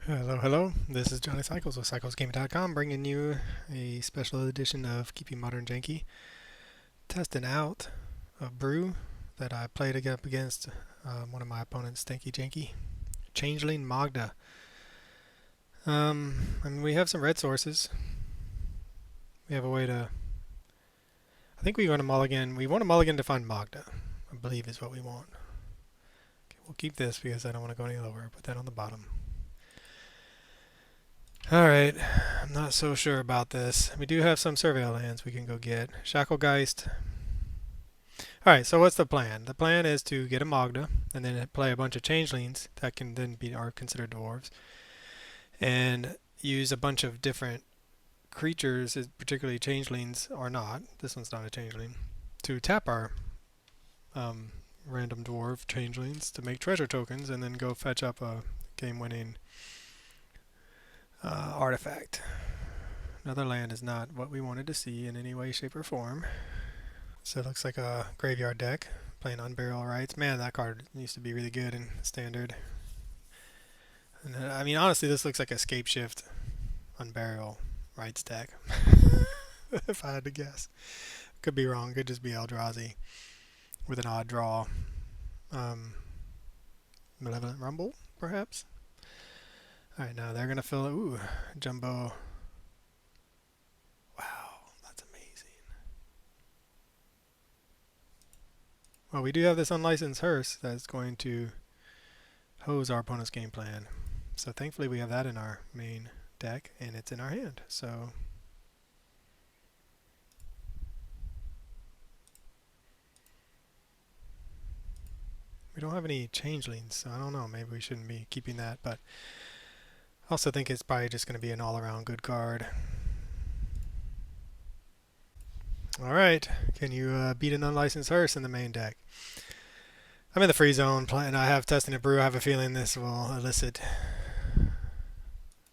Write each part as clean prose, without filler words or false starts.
Hello, hello. This is Johnny Cycles with CyclesGaming.com, bringing you a special edition of Keeping Modern Janky, testing out a brew that I played up against one of my opponents, StankyJanky, Changeling Magda. We have some red sources. We have a way to. I think we want a mulligan. We want a mulligan to find Magda, I believe is what we want. Okay, we'll keep this because I don't want to go any lower. Put that on the bottom. Alright, I'm not so sure about this. We do have some survey lands we can go get. Shacklegeist. Alright, so what's the plan? The plan is to get a Magda and then play a bunch of changelings that can then are considered dwarves. And use a bunch of different creatures, particularly changelings or not. This one's not a changeling. To tap our random dwarf changelings to make treasure tokens and then go fetch up a game-winning artifact. Another land is not what we wanted to see in any way, shape, or form. So it looks like a graveyard deck playing Unburial Rites. Man, that card used to be really good in Standard. And, I mean, honestly, this looks like a Shapeshift Unburial Rites deck. If I had to guess. Could be wrong. Could just be Eldrazi with an odd draw. Malevolent Rumble, perhaps? Alright, now they're going to fill it. Ooh, Jumbo. Wow, that's amazing. Well, we do have this unlicensed hearse that's going to hose our opponent's game plan. So thankfully we have that in our main deck, and it's in our hand. So we don't have any changelings, so I don't know. Maybe we shouldn't be keeping that, but I also think it's probably just going to be an all-around good card. Alright, can you beat an unlicensed hearse in the main deck? I'm in the free zone, and I have testing a brew. I have a feeling this will elicit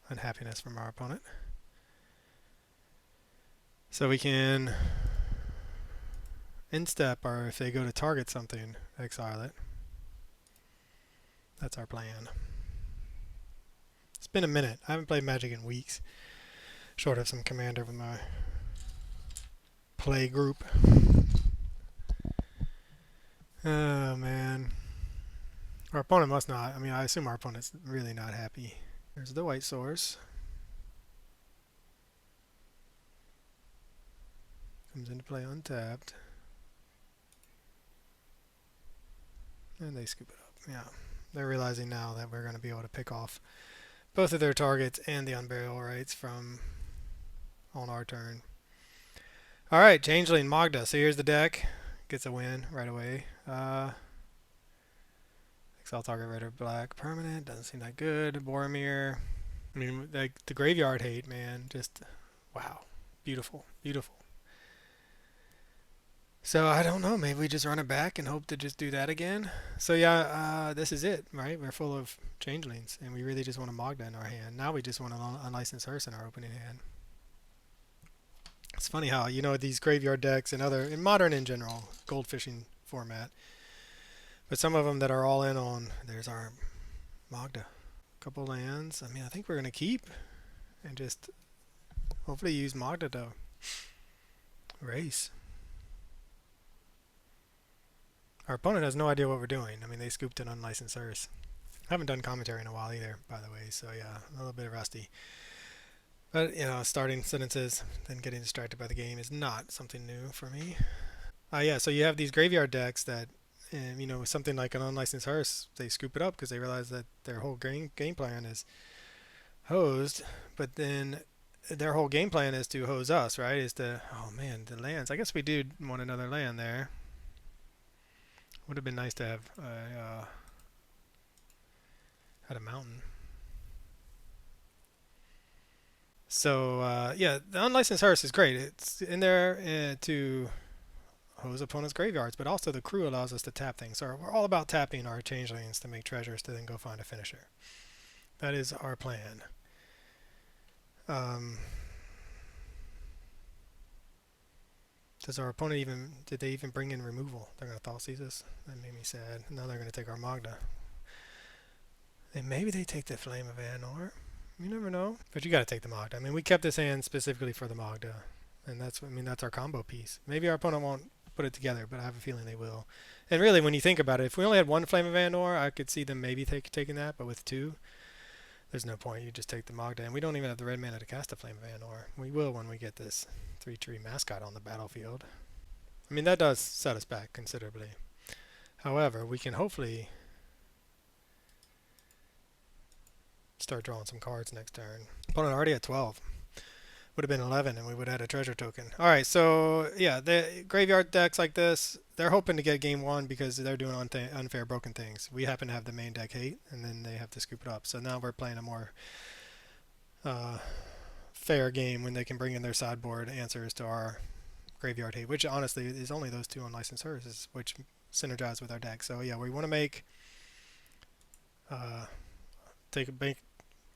unhappiness from our opponent. So we can instep, or if they go to target something, exile it. That's our plan. It's been a minute. I haven't played Magic in weeks. Short of some Commander with my play group. Oh, man. Our opponent must not. I mean, I assume our opponent's really not happy. There's the white source. Comes into play untapped. And they scoop it up. Yeah. They're realizing now that we're going to be able to pick off both of their targets and the Unburial Rites from on our turn. Alright, Changeling Magda. So here's the deck. Gets a win right away. Exile target red or black. Permanent. Doesn't seem that good. Boromir. I mean, like the graveyard hate, man. Just, wow. Beautiful. Beautiful. So I don't know. Maybe we just run it back and hope to just do that again. So yeah, this is it, right? We're full of changelings, and we really just want a Magda in our hand. Now we just want an unlicensed hearse in our opening hand. It's funny how, you know, these graveyard decks and in modern in general, gold fishing format, but some of them that are all in on, there's our Magda. Couple lands. I mean, I think we're going to keep and just hopefully use Magda to race. Our opponent has no idea what we're doing. I mean, they scooped an unlicensed hearse. I haven't done commentary in a while either, by the way, so yeah, a little bit rusty. But, you know, starting sentences, then getting distracted by the game is not something new for me. Yeah, so you have these graveyard decks that, you know, something like an unlicensed hearse, they scoop it up because they realize that their whole game plan is hosed, but then their whole game plan is to hose us, right? Is to, oh man, the lands. I guess we do want another land there. Would have been nice to have had a mountain. So yeah, the unlicensed hearse is great. It's in there to hose opponents' graveyards, but also the crew allows us to tap things. So we're all about tapping our changelings to make treasures to then go find a finisher. That is our plan. Does our opponent did they even bring in removal? They're going to Thoughtseize. That made me sad. Now they're going to take our Magda. And maybe they take the Flame of Anor. You never know. But you got to take the Magda. I mean, we kept this hand specifically for the Magda. And that's our combo piece. Maybe our opponent won't put it together, but I have a feeling they will. And really, when you think about it, if we only had one Flame of Andor, I could see them maybe taking that. But with two, there's no point. You just take the Magda. And we don't even have the red mana to cast a Flame of Andor. We will when we get this 3-tree mascot on the battlefield. I mean, that does set us back considerably. However, we can hopefully start drawing some cards next turn. Opponent already at 12. Would have been 11 and we would have had a treasure token. Alright, so yeah, the graveyard decks like this, they're hoping to get game one because they're doing unfair broken things. We happen to have the main deck hate, and then they have to scoop it up. So now we're playing a more fair game when they can bring in their sideboard answers to our graveyard hate, which honestly is only those two unlicensed services, which synergize with our deck. So yeah, we want to make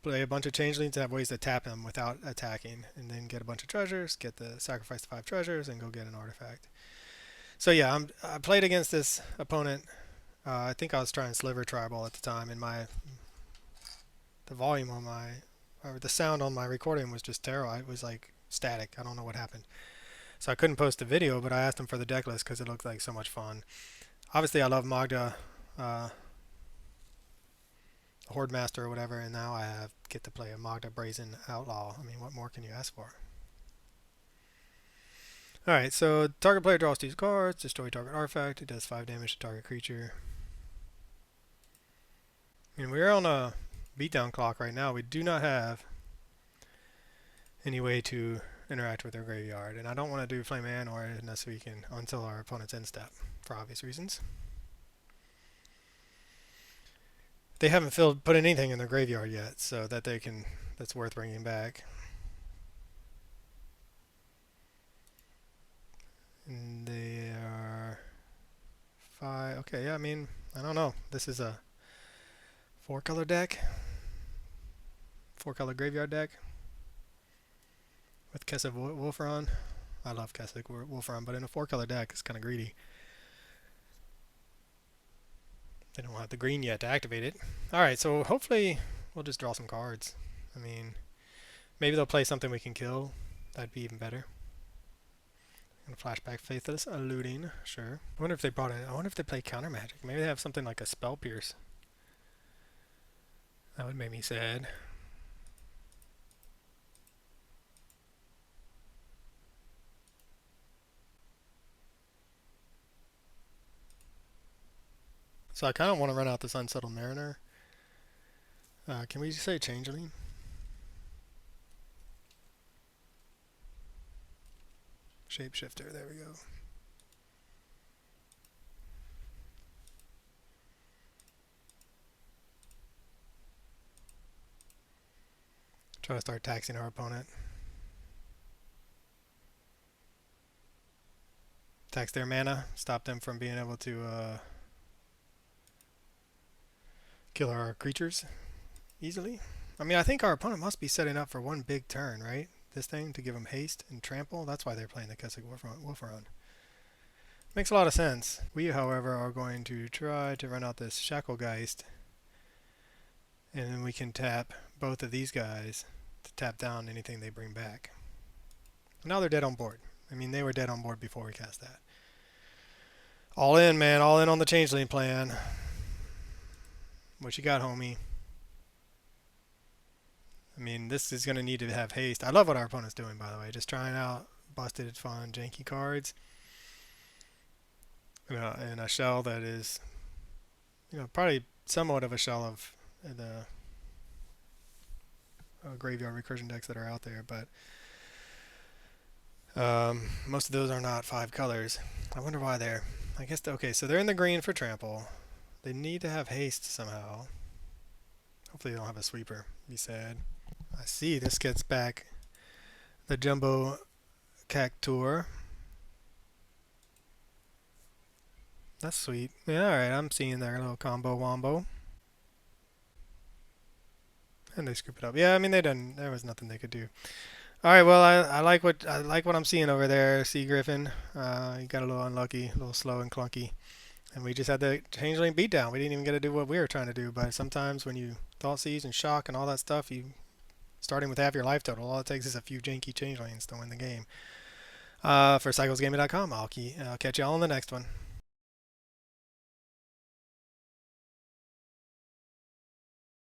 play a bunch of changelings to have ways to tap them without attacking, and then get a bunch of treasures, get the sacrifice 5 treasures, and go get an artifact. So yeah, I played against this opponent. I think I was trying Sliver Tribal at the time, and the volume on the sound on my recording was just terrible. It was like static. I don't know what happened. So I couldn't post a video, but I asked him for the deck list because it looked like so much fun. Obviously, I love Magda, Horde Master or whatever, and now I get to play a Magda Brazen Outlaw. I mean, what more can you ask for? Alright, so target player draws 2 cards, destroy target artifact, it does 5 damage to target creature. I mean, we're on a beatdown clock right now. We do not have any way to interact with their graveyard, and I don't want to do Flame Andor unless we can, until our opponent's end step, for obvious reasons. They haven't put anything in their graveyard yet, so that's worth bringing back. And they are 5. Okay, yeah, I mean, I don't know. This is a 4-color deck, 4-color graveyard deck with Keswick Wolfron. I love Keswick Wolfron, but in a 4-color deck, it's kind of greedy. They don't have the green yet to activate it. Alright, so hopefully we'll just draw some cards. I mean, maybe they'll play something we can kill. That'd be even better. And flashback Faithless Eluding, sure. I wonder if they play counter magic. Maybe they have something like a Spell Pierce. That would make me sad. So I kind of want to run out this Unsettled Mariner. Can we just say Changeling? Shapeshifter, there we go. Try to start taxing our opponent. Tax their mana, stop them from being able to kill our creatures easily. I mean, I think our opponent must be setting up for one big turn, right? This thing to give them haste and trample. That's why they're playing the Keswick Wolfron. Makes a lot of sense. We, however, are going to try to run out this Shacklegeist, and then we can tap both of these guys to tap down anything they bring back. Now they're dead on board. I mean, they were dead on board before we cast that. All in, man. All in on the Changeling plan. What you got, homie? I mean, this is going to need to have haste. I love what our opponent's doing, by the way. Just trying out busted, fun, janky cards. In a shell that is, probably somewhat of a shell of the graveyard recursion decks that are out there, but most of those are not 5 colors. I wonder why they're... I guess, okay, so they're in the green for trample. They need to have haste somehow. Hopefully they don't have a sweeper. Be sad. I see this gets back the Jumbo Cactuar. That's sweet. Yeah, alright, I'm seeing their little combo wombo. And they scoop it up. Yeah, I mean there was nothing they could do. Alright, well I like what I'm seeing over there, Sea Griffin. You got a little unlucky, a little slow and clunky. And we just had the Changeling beatdown. We didn't even get to do what we were trying to do, but sometimes when you thought seize and shock and all that stuff, you starting with half your life total. All it takes is a few janky changelings to win the game. For cyclesgaming.com, I'll catch you all in the next one.